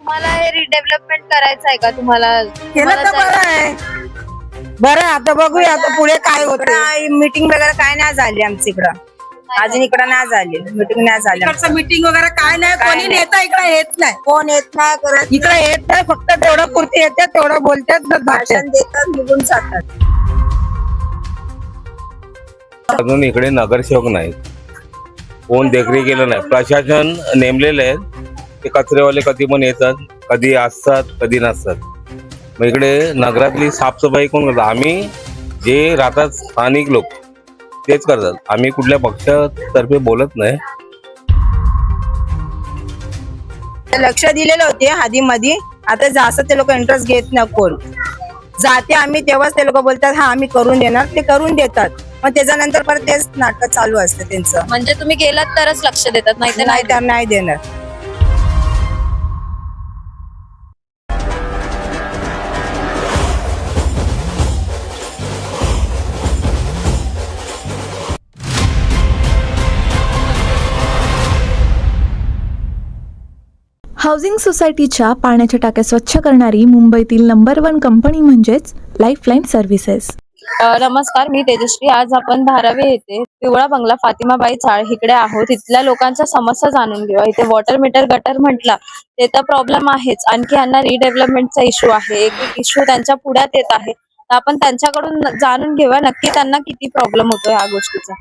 तुम्हाला हे रिडेव्हलपमेंट करायचं आहे का तुम्हाला? केलं तर बरं आहे. बरं आहे, आता बघूया आता पुढे काय होतं. मीटिंग वगैरे काय नाही झाली आमच्या इकडं. अजून इकडं नाही झाली मीटिंग, नाही झाली इकडचं मीटिंग वगैरे काय नाही, कोणी नेता इकडे येत नाही. कोण येत नाही करत, इकडे येत नाही, फक्त तेवढं पुरती येतात, तेवढं बोलतात, भाषण देतात, निघून जातात. अजून इकडे नगरसेवक नाहीत, कोण देखरेख केलं नाही. प्रशासन नेमलेले आहेत, ते कचरेवाले कधी पण येतात, कधी असतात कधी नसतात. मग इकडे नगरातली साफसफाई कोण करतात? आम्ही जे राहतात स्थानिक लोक तेच करतात. आम्ही कुठल्या पक्षातर्फे बोलत नाही. लक्ष दिलेलं होते आधी मध्ये, आता जास्त ते लोक इंटरेस्ट घेत नाही. कोण जाते आम्ही तेव्हाच ते लोक बोलतात हा आम्ही करून देणार, ते करून देतात. मग त्याच्यानंतर परत तेच नाटक चालू असतं त्यांचं. म्हणजे तुम्ही गेलात तरच लक्ष देतात, नाही तर नाही तर नाही देणार. हाऊसिंग सोसायटीच्या पाण्याच्या टाक्या स्वच्छ करणारी मुंबईतील नंबर 1 कंपनी म्हणजेच लाईफलाईन सर्व्हिसेस. नमस्कार, मी तेजश्री. आज आपण धारावी येथे पिवळा बंगला फातिमाबाई चाळ इकडे आहोत. इथल्या लोकांच्या समस्या जाणून घेऊया. इथे वॉटर मीटर गटर म्हटला ते तर प्रॉब्लेम आहेच, आणखी यांना रिडेव्हलपमेंटचा इश्यू आहे. एक इश्यू त्यांच्या पुढ्यात येत आहे, तर आपण त्यांच्याकडून जाणून घेऊया नक्की त्यांना किती प्रॉब्लेम होतो ह्या गोष्टीचा.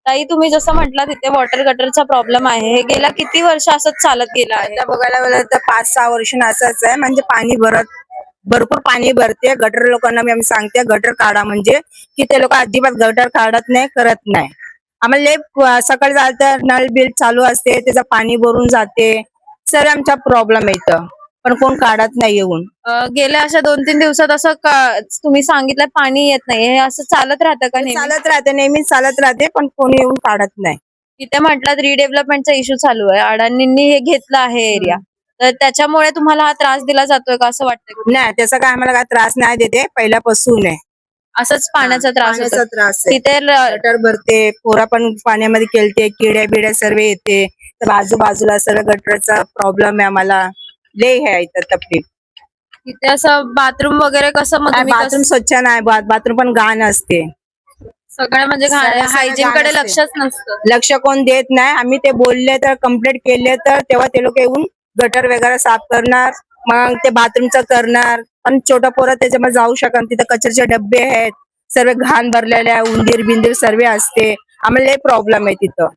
ताई, तुम्ही जसं म्हटलं तिथे वॉटर गटरचा प्रॉब्लेम आहे, हे गेल्या किती वर्ष असंच चालत गेलं आहे? आता बघायला गेलं तर 5-6 वर्ष असंच आहे. म्हणजे पाणी भरपूर पाणी भरते. गटर लोकांना मी सांगते गटर काढा, म्हणजे की ते लोक अजिबात गटर काढत नाही, करत नाही. आम्हाला सकाळी झालं तर नळ बिल चालू असते, त्याचं पाणी भरून जाते. सर आमचा प्रॉब्लेम येतं, पण कोण काढत नाही येऊन. गेल्या अशा 2-3 दिवसात असं तुम्ही सांगितलं पाणी येत नाही, हे असं चालत राहतं का नेहमी? चालत राहते, नेहमीच चालत राहते, पण कोणी येऊन काढत नाही. तिथे म्हटलं रिडेव्हलपमेंटचा इश्यू चालू आहे, अडाणींनी हे घेतलं आहे एरिया, तर त्याच्यामुळे तुम्हाला हा त्रास दिला जातोय का असं वाटतंय? नाही, त्याचा काय आम्हाला काय त्रास नाही देते, पहिल्यापासून आहे. असंच पाण्याचा त्रास होतो. त्रास आहे. तिथे गटर भरते, पोरा पण पाण्यामध्ये खेळते, किड्या बिड्या सर्व येते. तर आजूबाजूला सर्व गटरचा प्रॉब्लेम आहे आम्हाला. लय आहे इथं तकलीफ. तिथे असं बाथरूम वगैरे कसं मग तुम्ही बाथरूम स्वच्छ नाही, बाथरूम पण घाण असते. सगळं म्हणजे सगळं हायजीन घाण कडे असते. लक्षच नसतं. लक्ष कोण देत नाही. आम्ही ते बोलले तर कंप्लेंट केले तर तेव्हा ते लोक येऊन गटर वगैरे साफ करणार, मग ते बाथरूमचं करणार. पण छोटा पोरं त्याच्यामध्ये जाऊ शकत. तिथं कचऱ्याचे डब्बे आहेत, सर्व घाण भरलेले आहे, उंदीर बिंदीर सर्व असते. आम्हाला लय प्रॉब्लेम आहे तिथं.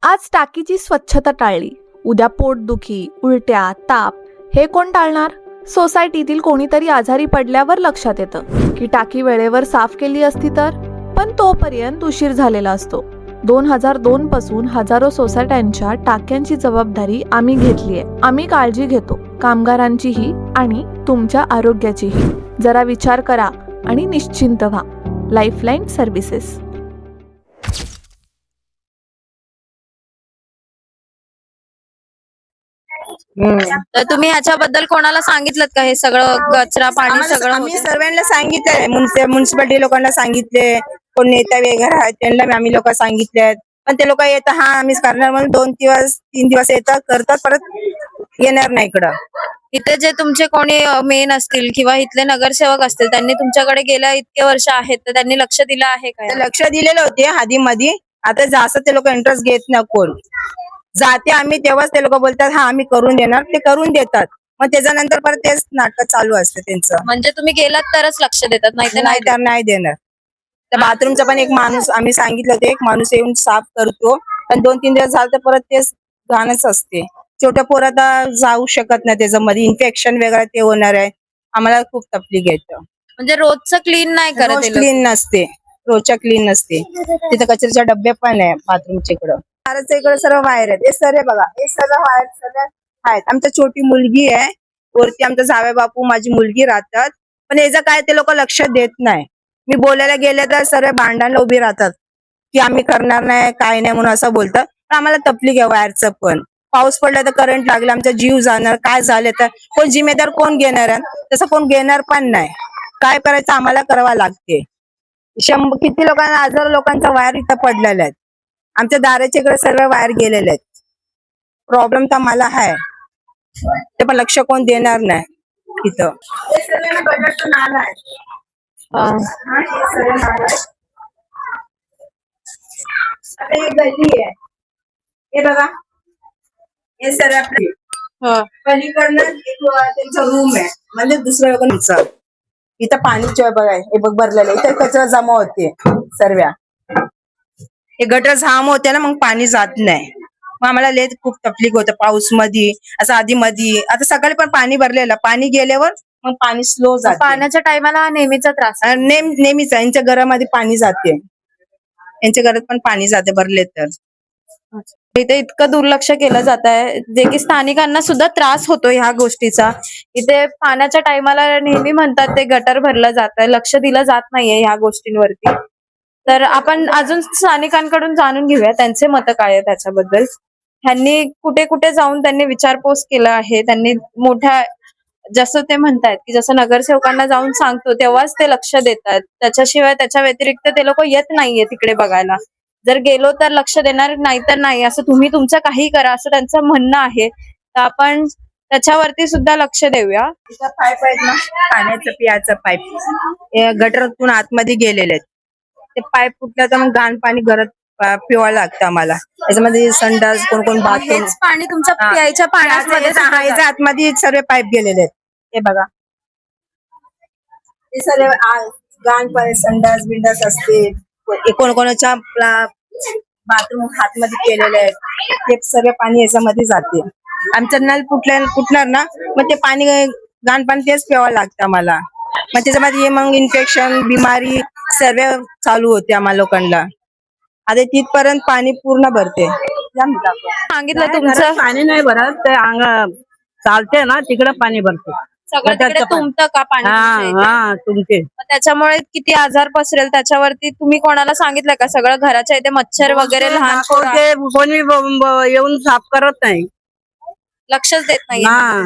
आज टाकीची स्वच्छता टाळली, उद्या पोटदुखी, उलट्या, ताप हे कोण टाळणार? सोसायटीतील कोणीतरी आजारी पडल्यावर लक्षात येतं की टाकी वेळेवर साफ केली असती तर, पण तोपर्यंत उशीर झालेला असतो. 2002 पासून हजारो सोसायट्यांच्या टाक्यांची जबाबदारी आम्ही घेतलीये. आम्ही काळजी घेतो, कामगारांचीही आणि तुमच्या आरोग्याचीही. जरा विचार करा आणि निश्चिंत व्हा. Lifeline services. तर तुम्ही ह्याच्याबद्दल कोणाला सांगितलं का हे सगळं कचरा पाणी सगळं आम्ही होतंय? सर्वांना सांगितलंय, म्युन्सिपालिटी लोकांना सांगितले, कोण नेता वगैरे आहेत त्यांना आम्ही लोक सांगितले. पण ते लोक येतात हा आम्ही करणार म्हणून 2-3 दिवस येतात, करतात, परत येणार नाही इकडं. इथे जे तुमचे कोणी मेन असतील किंवा इथले नगरसेवक असतील, त्यांनी तुमच्याकडे गेल्या इतके वर्ष आहेत, तर त्यांनी लक्ष दिलं आहे का? लक्ष दिलेलं होते आधी मध्ये, आता जास्त ते लोक इंटरेस्ट घेत नाही. कोण जाते आम्ही तेव्हाच ते लोक बोलतात हा आम्ही करून देणार, ते करून देतात. मग त्याच्यानंतर परत तेच नाटक चालू असतं त्यांचं. म्हणजे तुम्ही गेलात तरच लक्ष देतात, नाही तर नाही तर नाही देणार. त्या बाथरूमचा पण एक माणूस आम्ही सांगितलं होतं, एक माणूस येऊन साफ करतो, पण 2-3 दिवस झालं तर परत तेच घाणच असते. छोट्या पोरात जाऊ शकत नाही, त्याच्यामध्ये इन्फेक्शन वगैरे ते होणार आहे. आम्हाला खूप तकलीफ येतं. म्हणजे रोजचं क्लीन नाही करत रोज हे लोक. क्लीन नसते, रोजच्या क्लीन नसते. तिथं कचऱ्याच्या डब्बे पण आहे बाथरूमच्या इकडं. दाराच्या इकडे सर्व वायर आहेत, हे सर्व बघा, हे सर्व वायर सर्व आहेत. आमच्या छोटी मुलगी आहे वरती, आमचा जावे बापू माझी मुलगी राहतात, पण याचं काय ते लोक लक्ष देत नाही. मी बोलायला गेले तर सर्व भांडणाला उभी राहतात की आम्ही करणार नाही, काय नाही म्हणून असं बोलतात. पण आम्हाला तकलीफ आहे वायरचं पण. पाऊस पडला तर करंट लागला, आमचा जीव जाणार, काय झालं तर कोण जिम्मेदार कोण घेणार आहे? तसं कोण घेणार पण नाही. काय करायचं आम्हाला करावं लागते. किती लोकांना, 1000 लोकांचा वायर इथं पडलेला आहे. आमच्या दाराच्या इकडे सर्व वायर गेलेले आहेत. प्रॉब्लेम तर मला आहे. ते पण लक्ष कोण देणार नाही इथं. हे सर्व ना गटरचं नाला आहे. हा. हा, हे सर्व नाला आहे. आता हे गल्ली आहे. हे बघा, हे सर्व आपले हा. पलीकडनं एक त्यांचा रूम आहे, म्हणजे दुसऱ्या लोकांचा. इथं पाणीच बघा, हे बघ भरलेलं आहे. इथं कचरा जमा होते सर्व. हे गटर जाम होते ना, मग पाणी जात नाही. मग आम्हाला लय खूप तकलीफ होतं पाऊस मध्ये, असं आधी मध्ये. आता सकाळी पण पाणी भरलेलं, पाणी गेल्यावर मग पाणी स्लो जाते. पाण्याच्या टायमाला नेहमीचा त्रास आहे. नेहमीच यांच्या घरामध्ये पाणी जाते, यांच्या घरात पण पाणी जाते भरले तर. इथे इतकं दुर्लक्ष केलं जात आहे, जे की स्थानिकांना सुद्धा त्रास होतो ह्या गोष्टीचा. इथे पाण्याच्या टायमाला नेहमी म्हणतात ते गटर भरलं जात आहे, लक्ष दिलं जात नाहीये ह्या गोष्टींवरती. तर आपण अजून स्थानिकांकडून जाणून घेऊया त्यांचे मत काय आहे त्याच्याबद्दल. ह्यांनी कुठे कुठे जाऊन त्यांनी विचारपूस केलं आहे. त्यांनी मोठ्या, जसं ते म्हणतात की जसं नगरसेवकांना जाऊन सांगतो तेव्हाच ते लक्ष देतात, त्याच्याशिवाय त्याच्या व्यतिरिक्त ते लोक येत नाहीये तिकडे बघायला. जर गेलो तर लक्ष देणार, नाही तर नाही, असं तुम्ही तुमचं काही करा असं त्यांचं म्हणणं आहे. तर आपण त्याच्यावरती सुद्धा लक्ष देऊया. इथं पाईप आहेत ना, पाण्याचं पियाचं पाईप, हे गटरातून आतमध्ये गेलेले आहेत. ते पाईप फुटलं तर मग घाण पाणी घरात पिवायला लागतं आम्हाला. त्याच्यामध्ये संडास, कोण कोण बाथरूम, हेच पाणी तुमच्या प्यायच्या पाण्यामध्ये ह्याच्या आतमध्ये सर्व पाईप गेलेले आहेत. हे बघा, हे सर्व घाण पाणी, संडास बिंडास असते. कोणाच्या बाथरूम हातमध्ये केलेले आहेत, ते सर्व पाणी याच्यामध्ये जाते. आमचं नळ फुटणार ना, मग ते पाणी घाण पाणी तेच प्यावं लागतं आम्हाला. मग त्याच्यामध्ये मग इन्फेक्शन, बिमारी सर्व चालू होते आम्हाला लोकांना. आता तिथपर्यंत पाणी पूर्ण भरते. सांगितलं तुमचं पाणी नाही भरत, ते अंग चालते ना तिकडे पाणी भरते. सगळं तिकडे तुमतं का पाणी तुमच्या इथे? तुमचे मग त्याच्यामुळे किती आजार पसरेल त्याच्यावरती तुम्ही कोणाला सांगितलं का? सगळं घराच्या इथे मच्छर वगैरे लहान पोरं कोणी येऊन साफ करत नाही. लक्षच देत नाही हा.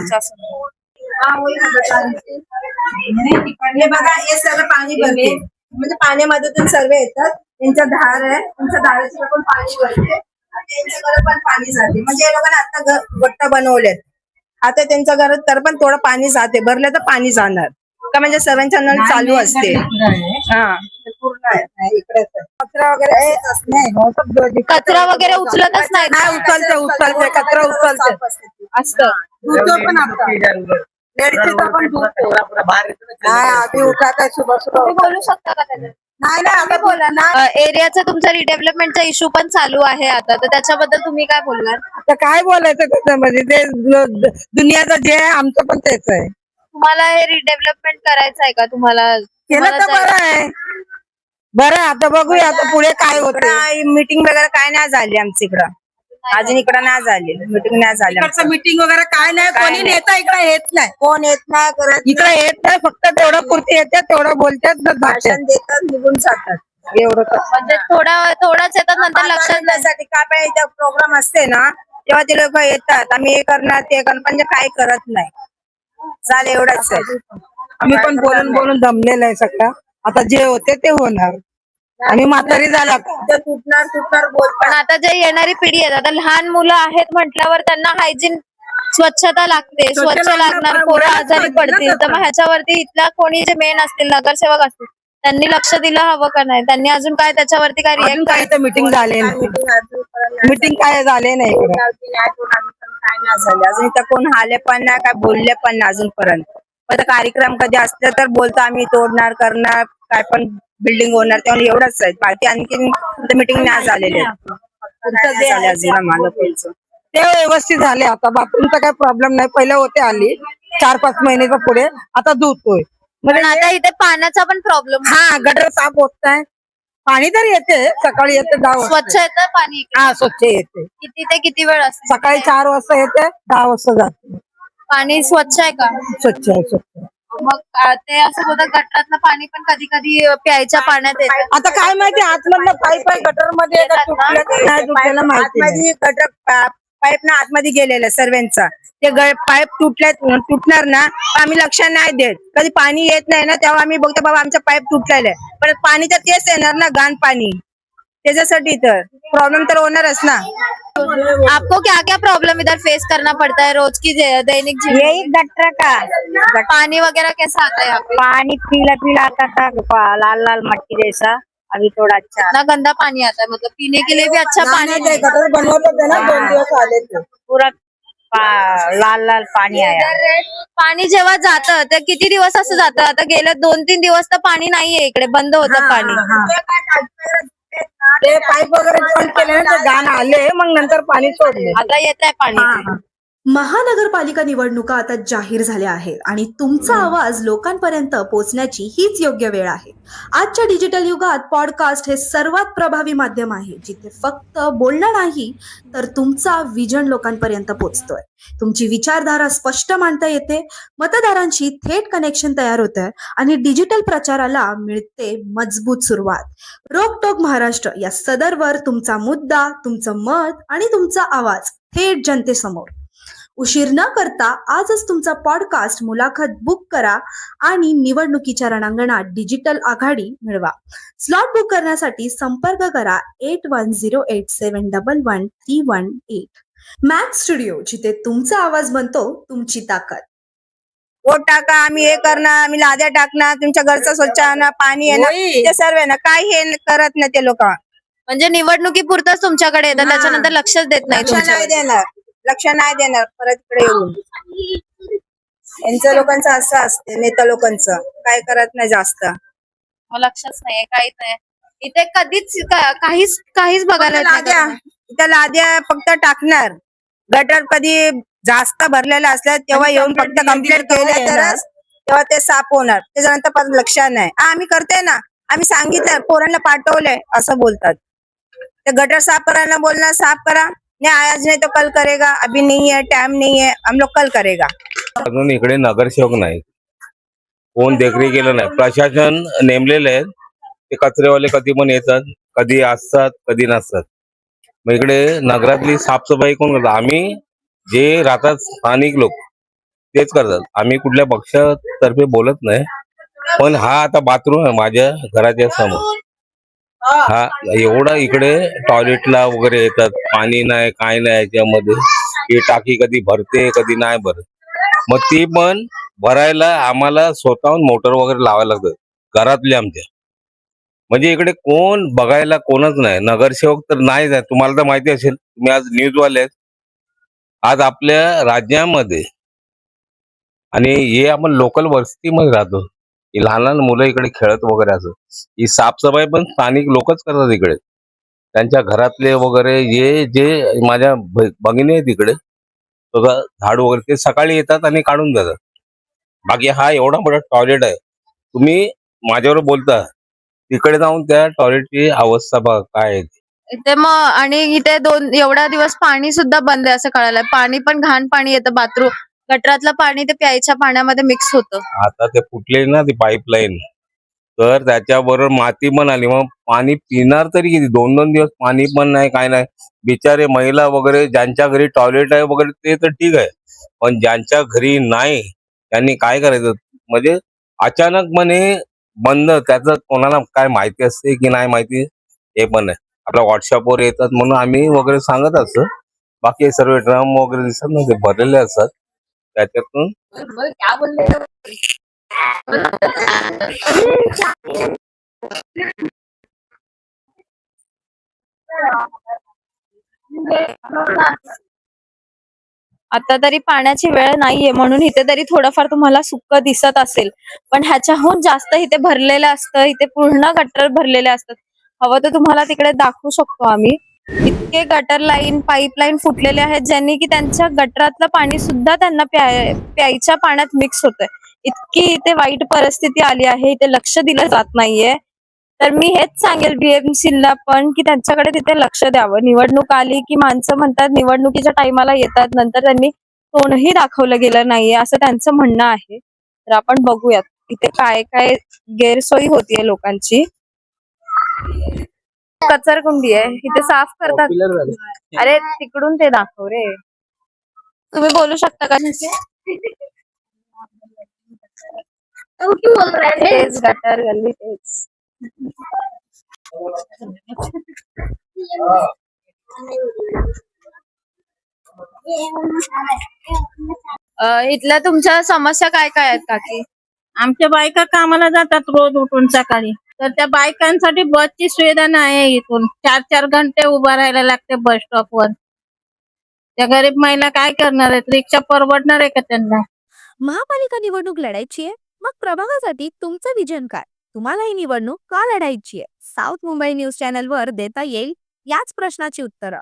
हे बघा, हे सर्व पाणी भरते, म्हणजे पाण्यामधून सर्व येतात. त्यांच्या धार आहे, त्यांच्या धाराची पण पाणी भरते, त्यांच्या घरात पण पाणी जाते. म्हणजे या लोकांना आता गट्टा बनवलेत, आता त्यांच्या घरात तर पण थोडं पाणी जाते, भरलं तर पाणी जाणार का, म्हणजे सर्वांच्या नळ चालू असते. हा, पूर्ण आहे इकडे. कचरा वगैरे कचरा वगैरे उचलतच नाही. उचलते कचरा उचलते असतं. पण तुम्ही बोलू शकता का त्याच्यात? एरियाचा तुमचा रिडेव्हलपमेंटचा इश्यू पण चालू आहे आता, तर त्याच्याबद्दल तुम्ही काय बोलणार? आता काय बोलायचं त्याच्यामध्ये, ते दुनियाचं जे आहे आमचं पण तेच आहे. तुम्हाला हे रिडेव्हलपमेंट करायचं आहे का? तुम्हाला केलं तर बरं आहे. बरं आहे, आता बघूया आता पुढे काय होतं. मीटिंग वगैरे काय नाही झाली आमच्या इकडं, अजून इकडं नाही झाली मीटिंग, नाही झाली आमचं. मीटिंग वगैरे काय नाही, काय कोणी नाही. नेता इकडे येत नाही. कोण येत नाही, करत इकडे येत नाही, फक्त तेवढं पुरती येते, तेवढं बोलतात भाषण देतात, निघून जातात. एवढं म्हणजे थोडंच येतात, नंतर लक्षात नाही. साठी काय पाहिजे प्रोग्राम असते ना, तेव्हा ते लोक येतात, आम्ही हे करणार ते करणार, म्हणजे काय करत नाही. चालेल, एवढंच आहे. आम्ही पण बोलून दमलेलं आहे सगळं. आता जे होते ते होणार. आम्ही म्हातारी झाला तुटणार बोल. पण आता जे येणारी पिढी आहे, आता लहान मुलं आहेत म्हटल्यावर त्यांना हायजीन, स्वच्छता लागते, स्वच्छ लागणार, पोरं आजारी पडतील. तर मग ह्याच्यावरती इथला कोणी जे मेन असतील, नगरसेवक असतील, त्यांनी लक्ष दिलं हवं का नाही? त्यांनी अजून काय त्याच्यावरती काय अजून रिएक्ट काही तर मीटिंग झाले नाही. मीटिंग काय झाले नाही इकडे. काय नाही झालं अजून, इथं कोण आले पण नाही, काय बोलले पण नाही अजूनपर्यंत. आता कार्यक्रम कधी असले तर बोलतो आम्ही, तोडणार करणार, काय पण बिल्डिंग होणार, तेव्हा एवढंच आहे. बाकी आणखी मीटिंग नाही झालेली अजून आम्हाला कोणचं. ते व्यवस्थित झाले. आता बाथरूमचा काही प्रॉब्लेम नाही. पहिले होते आली 4-5 महिन्याच्या पुढे, आता धुतोय. पण आता इथे पाण्याचा पण प्रॉब्लेम, हा, गटर साफ होत नाही. पाणी तर येते, सकाळी येते 10 वाजता. स्वच्छ येतं पाणी इकडे? हा, स्वच्छ येते. किती ते किती वेळ असते? सकाळी 4 वाजता येते, 10 वाजता जाते. पाणी स्वच्छ आहे का? स्वच्छ आहे, स्वच्छ. मग ते असं होतं, गटारातलं पाणी पण कधी कधी प्यायच्या पाण्यात येतं. आता काय माहिती आतमधलं पाईप आहे गटर मध्ये का तुटलं की नाही तुटलेलं माहिती नाही. आतमध्ये गटर पाईप ना आतमध्ये गेलेलं सर्वांचा, ते पाईप तुटणार ना, आम्ही लक्ष नाही देत. कधी पाणी येत नाही ना, तेव्हा आम्ही बघतो बाबा आमचा पाईप तुटलेला आहे, पण पाणी तर तेच येणार ना, घाण पाणी. त्याच्यासाठी तर प्रॉब्लेम तर होणारच ना. आपको क्या क्या प्रॉब्लम इधर फेस करना पड़ता है रोज की दैनिक जीवन यही गटर का में? पानी वगैरह कैसा आता है यहाँ पे? पानी पीला पीला आता था लाल लाल मट्टी जैसा, अभी थोड़ा अच्छा इतना गंदा पानी आता है, मतलब पीने के लिए भी अच्छा पानी नाही, नहीं ते गटर बनवत होते ना 2 दिवस आले ते. पूरा लाल लाल पानी आया. पाणी जेव्हा जातं तर किती दिवस असं जातं? आता गेले 2-3 दिवस तर पाणी नाहीये इकडे, बंद होतं पाणी. ते पाईप वगैरे बंद केले ना, ते घाण आले मग नंतर पाणी सोडले. आता येत आहे पाणी. महानगरपालिका निवडणुका आता जाहीर झाल्या आहेत आणि तुमचा आवाज लोकांपर्यंत पोहोचण्याची हीच योग्य वेळ आहे. आजच्या डिजिटल युगात पॉडकास्ट हे सर्वात प्रभावी माध्यम आहे, जिथे फक्त बोलणं नाही तर तुमचा विजन लोकांपर्यंत पोहोचतोय. तुमची विचारधारा स्पष्ट मांडता येते, मतदारांशी थेट कनेक्शन तयार होतंय आणि डिजिटल प्रचाराला मिळते मजबूत सुरुवात. रोकटोक महाराष्ट्र या सदरवर तुमचा मुद्दा, तुमचं मत आणि तुमचा आवाज थेट जनतेसमोर. उशीर न करता आजच तुमचा पॉडकास्ट मुलाखत बुक करा आणि निवडणुकीच्या रणांगणात डिजिटल आघाडी मिळवा. स्लॉट बुक करण्यासाठी संपर्क करा 8108711318. मॅक्स स्टुडिओ, जिथे तुमचा आवाज बनतो तुमची ताकद. वोट टाका, आम्ही हे करणार, आम्ही लाद्या टाकणार, तुमच्या घरचं स्वच्छ आणणार, पाणी येणार, ते सर्व आहे ना. काही हे करत नाही ते लोक. म्हणजे निवडणुकीपुरतच तुमच्याकडे येतात, त्याच्यानंतर लक्षच देत नाही लक्ष नाही तुमच्याकडे. देणार, लक्ष नाही देणार परत इकडे येऊन. यांचं लोकांचं असं असते, नेता लोकांचं काय करत नाही जास्त. मग लक्षच नाहीये, काहीच नाही इथे. कधीच काहीच बघायला येत नाही लाद्या कधी. इथं लाद्या फक्त टाकणार. गटर कधी जास्त भरलेला असल्या तेव्हा येऊन फक्त कंप्लेंट केल्या तरच तेव्हा ते साफ होणार. त्याच्यानंतर परत लक्ष नाही. आम्ही करते ना, आम्ही सांगितलं, पोरांना पाठवलंय असं बोलतात. ते गटर साफ करायला बोलणार, साफ करा नाही, आज नाही तो कल करेगा, अभी नहीं है, टाइम नहीं है, हम लोग कल करेगा. अजून इकडे नगरसेवक नाही, कोण देखरेख केलं नाही. प्रशासन नेमलेले आहेत, ते कचरेवाले कधी पण येतात, कधी असतात कधी नसतात. मग इकडे नगरातली साफसफाई कोण करतात? आम्ही जे राहतात स्थानिक लोक तेच करतात. आम्ही कुठल्या पक्षातर्फे बोलत नाही. पण हा आता बाथरूम आहे माझ्या घराच्या समोर, हा एवढा इकडे टॉयलेटला वगैरे येतात, पाणी नाही काय नाही याच्यामध्ये. ही टाकी कधी भरते कधी नाही भरत. मग ती पण भरायला आम्हाला स्वतःहून मोटर वगैरे लावायला लागतं घरातले आमच्या. म्हणजे इकडे कोण बघायला कोणच नाही. नगरसेवक तर नाहीच आहे. तुम्हाला तर माहिती असेल, तुम्ही आज न्यूजवाले आहेत. आज आपल्या राज्यामध्ये आणि हे आपण लोकल वस्तीमध्ये राहतो, ही लहान लहान मुलं इकडे खेळत वगैरे असं. ही साफसफाई पण स्थानिक लोकच करतात इकडे. त्यांच्या घरातले वगैरे जे माझ्या भगिनी आहेत इकडे, सगळं झाडू वगैरे ते सकाळी येतात आणि काढून जातात. बाकी हा एवढा मोठा टॉयलेट आहे, तुम्ही माझ्यावर बोलता, तिकडे जाऊन त्या टॉयलेटची अवस्था बघा काय आहे. इथे मग आणि इथे एवढा दिवस पाणी सुद्धा बंद आहे असं कळालंय. पाणी पण घाण पाणी येतं, बाथरूम गटरातलं पाणी ते प्यायच्या पाण्यामध्ये मिक्स होतं. आता ते फुटले ना ती पाईपलाईन, तर त्याच्याबरोबर माती पण आली. मग पाणी पिणार तरी किती? 2-2 दिवस पाणी पण नाही काय नाही. बिचारे महिला वगैरे ज्यांच्या घरी टॉयलेट आहे वगैरे ते तर ठीक आहे, पण ज्यांच्या घरी नाही त्यांनी काय करायचं? म्हणजे अचानकपणे बंद, त्याचं कोणाला काय माहिती असते की नाही माहिती हे पण आहे. आपल्या व्हॉट्सअपवर येतात म्हणून आम्ही वगैरे सांगत असतो. बाकी सर्व ड्रम वगैरे दिसत ना ते भरलेले असतात, त्याच्यातून आता तरी पाण्याची वेळ नाहीये म्हणून इथे तरी थोडंफार तुम्हाला सुक्क दिसत असेल, पण ह्याच्याहून जास्त इथे भरलेलं असतं. इथे पूर्ण गटर भरलेले असतात. हवं तर तुम्हाला तिकडे दाखवू शकतो आम्ही. इतके गटर लाईन पाईपलाईन फुटलेले आहेत, ज्यांनी की त्यांच्या गटरातलं पाणी सुद्धा त्यांना प्यायच्या पाण्यात मिक्स होतंय. इतकी इथे वाईट परिस्थिती आली आहे, इथे लक्ष दिलं जात नाहीये. तर मी हेच सांगेल बीएमसीला पण की त्यांच्याकडे तिथे लक्ष द्यावं. निवडणूक आली की माणसं म्हणतात निवडणुकीच्या टाइमाला येतात, नंतर त्यांनी तोंडही दाखवलं गेलं नाहीये असं त्यांचं म्हणणं आहे. तर आपण बघूयात इथे काय काय गैरसोयी होतीये लोकांची. कचरकुंडी आहे, इथे साफ करतात. अरे तिकडून ते दाखव रे. तुम्ही बोलू शकता का? तेच गटर गल्ली तेच. इथल्या तुमच्या समस्या काय काय आहेत काकी? आमच्या बायका कामाला जातात रोज उठून सकाळी, तर त्या बायकांसाठी बसची सुविधा नाही आहे. इथून 4-4 घंटे उभा राहायला लागते बस स्टॉपवर. त्या गरीब महिला काय करणार आहेत? रिक्षा परवडणार आहे का त्यांना? महापालिका निवडणूक लढायची आहे? मग प्रभागासाठी तुमचं विजन काय? तुम्हाला ही निवडणूक का लढायची आहे? साऊथ मुंबई न्यूज चॅनलवर देता येईल याच प्रश्नाची उत्तरं.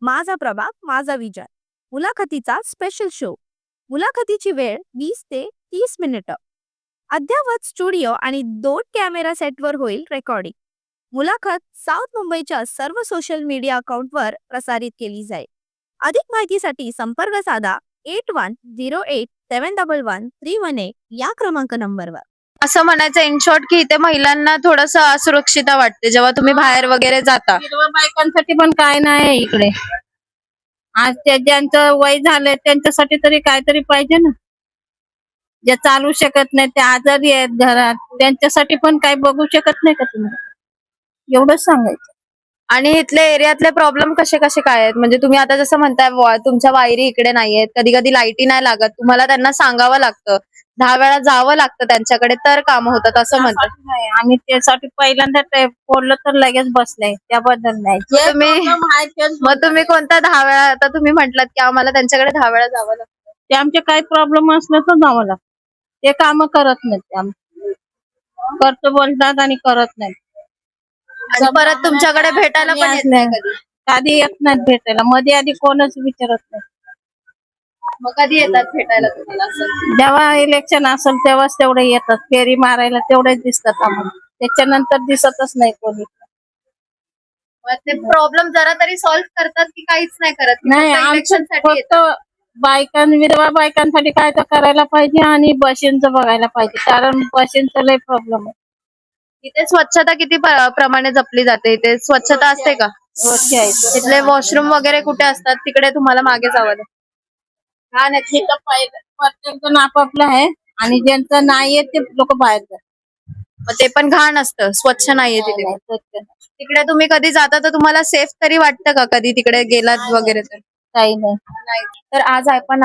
माझा प्रभाग माझा विजन, मुलाखतीचा स्पेशल शो. मुलाखतीची वेळ 20 ते 30 मिनिटं. अद्ययावत स्टुडिओ आणि 2 कॅमेरा सेटवर होईल रेकॉर्डिंग. मुलाखत साऊथ मुंबईच्या सर्व सोशल मीडिया अकाउंटवर प्रसारित केली जाईल. अधिक माहितीसाठी संपर्क साधा 8108711318 या क्रमांक नंबरवर. असं म्हणायचं इन शॉर्ट की इथे महिलांना थोडस असुरक्षितता वाटते जेव्हा तुम्ही बाहेर वगैरे जाता. विधवा बायकांसाठी पण काय नाही आहे इकडे. आज ज्यांचं वय झालंय त्यांच्यासाठी तरी काहीतरी पाहिजे ना. जे चालू शकत नाही, ते आजारी आहेत घरात, त्यांच्यासाठी पण काही बघू शकत नाही का तुम्ही? एवढंच सांगायचं. आणि इथल्या एरियातले प्रॉब्लेम कसे कसे काय आहेत? म्हणजे तुम्ही आता जसं म्हणताय तुमच्या वायरी इकडे नाहीयेत, कधी कधी लाईटी नाही लागत, तुम्हाला त्यांना सांगावं लागतं, 10 वेळा जावं लागतं त्यांच्याकडे तर काम होतात असं म्हणतात. त्यासाठी नाही, आम्ही त्यासाठी पहिल्यांदा फोडलं तर लगेच बसलंय, त्याबद्दल नाही. जे तुम्ही- problem आहे तेच मग तुम्ही कोणत्या 10 वेळा, आता तुम्ही म्हटलात की आम्हाला त्यांच्याकडे 10 वेळा जावं लागतं. ते आमचे काही प्रॉब्लेम असलं तर जावं लागतं. ते काम करत नाहीत ते आम्ही. करतो बोलतात आणि करत नाहीत. आणि परत तुमच्याकडे भेटायला पण येत नाही कधी. कधी येत नाहीत भेटायला. मध्ये आधी कोणच विचारत नाही. मग कधी येतात भेटायला तुम्हाला असं? जेव्हा इलेक्शन असेल तेव्हाच तेवढे येतात. फेरी मारायला तेवढेच दिसतात आम्हाला. त्याच्यानंतर दिसतच नाही कोणी. मग ते प्रॉब्लेम जरा तरी सॉल्व्ह करतात की काहीच नाही करत? नाही, आमचं इलेक्शन साठी फक्त विधवा बायकांसाठी काय तर करायला पाहिजे आणि बशींचं बघायला पाहिजे. कारण बशींचं लय प्रॉब्लेम आहे. इथे स्वच्छता किती प्रमाणे जपली जाते? इथे स्वच्छता असते का? रोजची आहे. इथले वॉशरूम वगैरे कुठे असतात? तिकडे तुम्हाला मागे जावं लागतं. हा नाही, तिथं प्रत्येक जण आपापलं आहे आणि ज्यांचं नाहीये ते लोक बाहेर जातात. मग ते पण घाण असतं, स्वच्छ नाहीये तिथे. नाही, स्वच्छ नाही. तिकडे तुम्ही कधी जाता तर तुम्हाला सेफ तरी वाटतं का कधी तिकडे गेलात वगैरे तर? काही नाही. तर आज आपण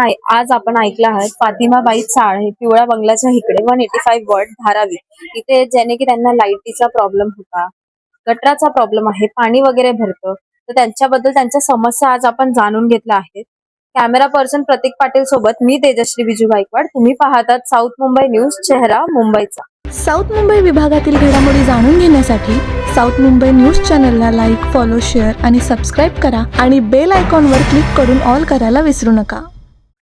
ऐकलं आहे फातिमाबाई चाळ हे पिवळा बंगल्याच्या इकडे 185 वॉर्ड धारावी इथे ज्याने की त्यांना लाईटीचा प्रॉब्लेम होता, गटराचा प्रॉब्लेम आहे, पाणी वगैरे भरतं, तर त्यांच्याबद्दल त्यांच्या समस्या आज आपण जाणून घेतल्या आहेत. कॅमेरा पर्सन प्रतीक पाटील सोबत मी तेजश्री विजू गायकवाड. तुम्ही पाहतात साऊथ मुंबई न्यूज, चेहरा मुंबईचा. साऊथ मुंबई विभागातील घडामोडी जाणून घेण्यासाठी साऊथ मुंबई न्यूज चॅनलला लाईक, फॉलो, शेअर आणि सबस्क्राईब करा आणि बेल आयकॉनवर क्लिक करून ऑल करायला विसरू नका.